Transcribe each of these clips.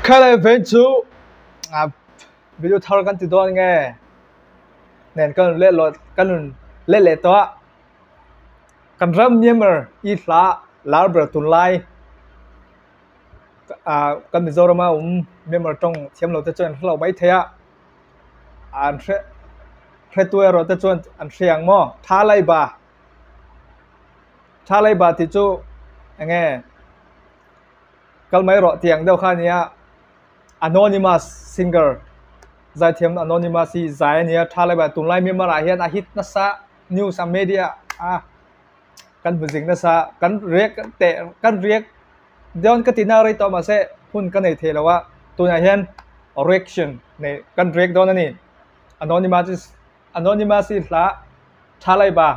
Cái này về chú video thaoกันติดตัวไงเนี่ยกันเล่นรถกันเล่นเล่นตัวกันเริ่มเนี่ยมันอีหลาเบอร์ตุนไลกันมิโซรามาเนี่ยมันตรงเทียมเราจะจวนเราไม่เทียอันเทตัวเราจะจวนอันเสียงมั่วท่าไรบาที่จูยังไงกันไม่รอเตียงเดียวข้านี้ anonymous singer ใจเทียม anonymous ใจเนี่ยท่าไรบาตุนไลมีมาหลายเห็นอาฮิตนัสะ news media กันเป็นสิ่งนัสะกันเรียกเตะกันเรียกเดี๋ยวกันตินาอะไรต่อมาเสหุ่นกันในเทแล้วว่าตัวไหนเห็น reaction ในกันเรียกตอนนั้นนี่ anonymous ละท่าไรบา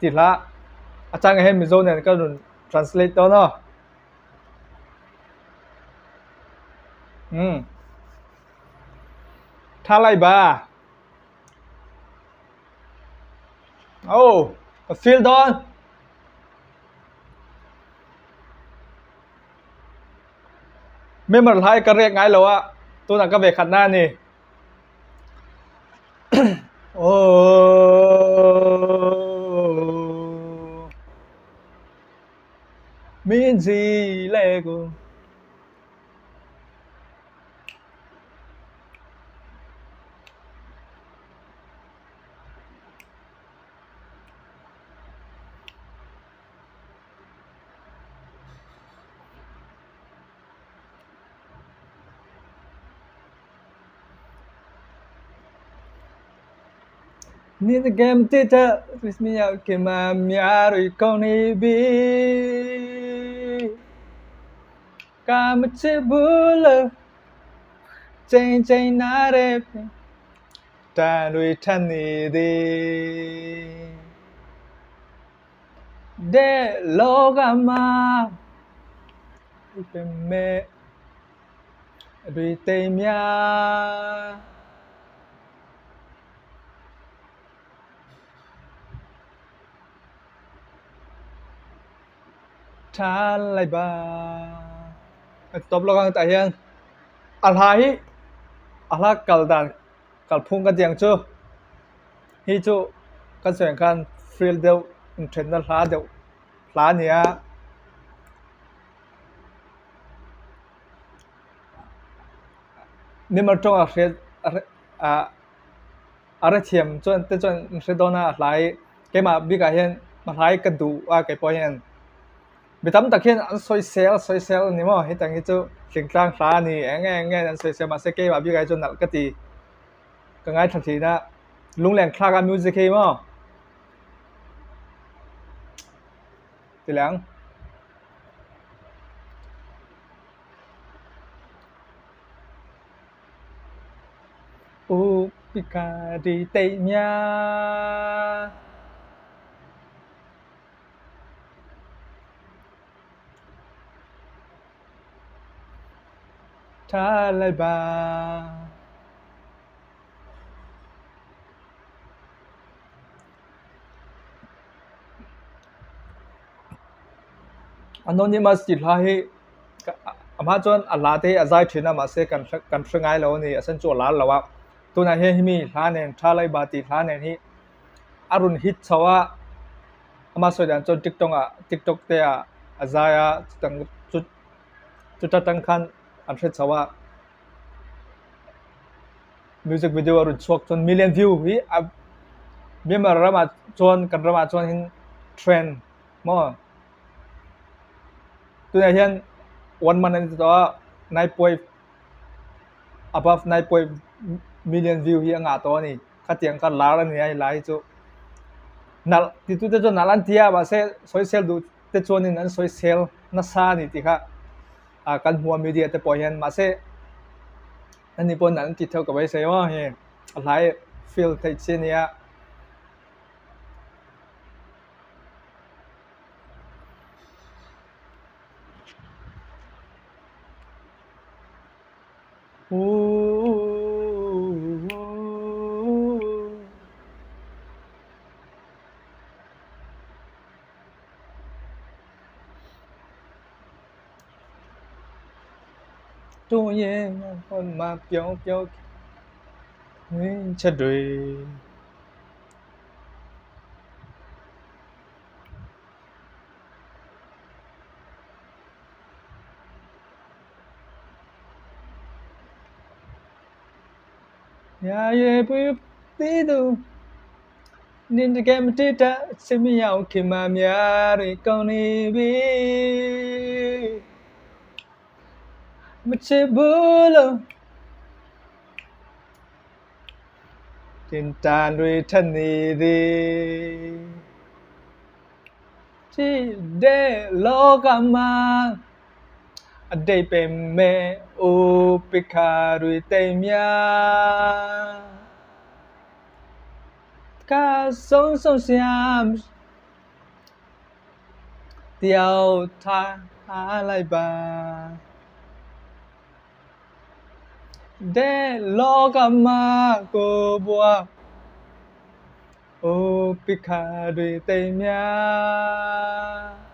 ติดละอาจารย์เห็นมิโซเนี่ยก็รุน translate ตัวเนาะท่าไรบาโอ้ฟิลดอนไม่มาไล่กันเรียกไงเหรอวะตัวนั้นก็เบรกขัดหน้านี่ โอ้มินซีเลกูนี่จะเกมที่เธอริสมีอยากเก็บมามีอะไรก็ไม่บีก็ไม่ใช่บุลใจน่าเร็บแต่ด้วยท่านนี้ดีเดโลกามาเป็นเมด้วยเต็มยาท่าไรบ้าตบลงกันแต่ยังอะไรกัลดันกัลพุ่งกันยังจูฮิจูกันเสียงกันฟิลเดียวอินเทอร์เน็ตหลาเดียวหลาเนี่ยนี่มันตรงอะไรเทียมจนเสดน่าหลายแกมาบิกาเห็นมาหลายกันดูแกปอยเห็นไปทำตะเคียนอันซอยเซลนี่มั้งเห็นตั้งที่จูสิงคลางหลานี่เงี้ยอันซอยเซลมาเสกมาบิกาจนนักกตีก็ง่ายทันทีนะลุงแหล่งคลากันมิวสิกมั้งทีหลังปิกาดีเตเนียท่าไรบาอันนี้มาสิลาให้อามาจนอัลลาเตอใจถึงนะมาเสกันฟงไงแล้วนี่เส้นจวนล้านแล้วว่าตัวไหนให้มีล้านเนี่ยท่าไรบาติล้านเนี่ยที่อารุณฮิตชาวอามาส่วนใหญ่จนติ๊กต็อกเตะอาใจตั้งจุดตั้งคันอันเช่นชาวมิวสิกวิดีโอรุ่นชกจนมิลเลียนวิวฮีมีมารามาจนกันรามาจนเห็นเทรนด์มั้งตัวไหนเห็นวันมันนี่ตัวabove 9 million view ที่อ่างตัวนี่ขัดยังกันล้านนี่ไอ้ล้านที่นั่นที่ตัวเจ้านั่นที่ว่าเซ่โซเชียลดูเจ้านี่นั่นโซเชียลนัสซานี่ที่ค่ะกันหัวมีเดียแต่พอเห็นมาเซ่อันนี้พอนั่นที่เท่ากับไว้เซ่ว่าเฮ้ยอะไรฟีลที่เช่นนี้ ตัวเองคนมาเปียวချက်တွေရာရဲ့ပြီးသူနင်တကယ်မတည်တာစမရောက်ခင်မှများတွေကောင်းနေပြီမချစ်ဘူးလို့တင်တန်တွေထက်နေသည်ကြည့်တဲ့လောကမှာအတိတ်ပဲမဲ့အိုပိခါတွေတိမ်များကဆုံးဆရာတယောက်ထားလိုက်ပါတဲ့လောကမှာကိုဘွားအိုပိခါတွေတိမ်များ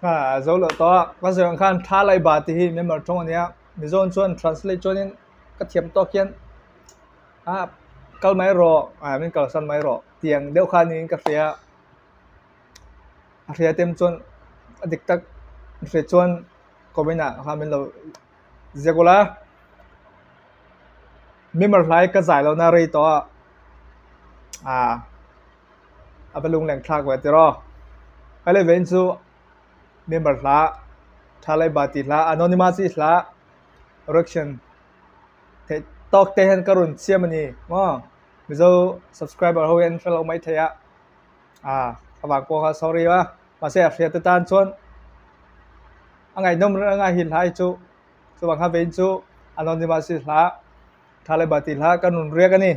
zo lo to ka zeng khan tha lai ba ti hi member thong ania mi zon chuan translate chuanin ka thiam to kian kal mai ro min kal san mai ro tiang deuh khan in ka ria tem chuan adik tak fe chuan komina ha min lo zegola member lai ka zai lo na rei to apalung leng thak wa ti ro kale ven chu member la thalai bati la anonymous is la correction te tok te hen karun siamani mo mizo subscriber ho en fellow mai thaya awang ko ha sorry wa ma se afia te tan chon angai nom angai hin hai chu bang ha ven chu anonymous is la thalai bati la kanun riak ani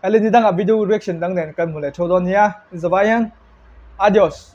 ali ni dang a video reaction dang nen kan mule thodon nia zabayan adios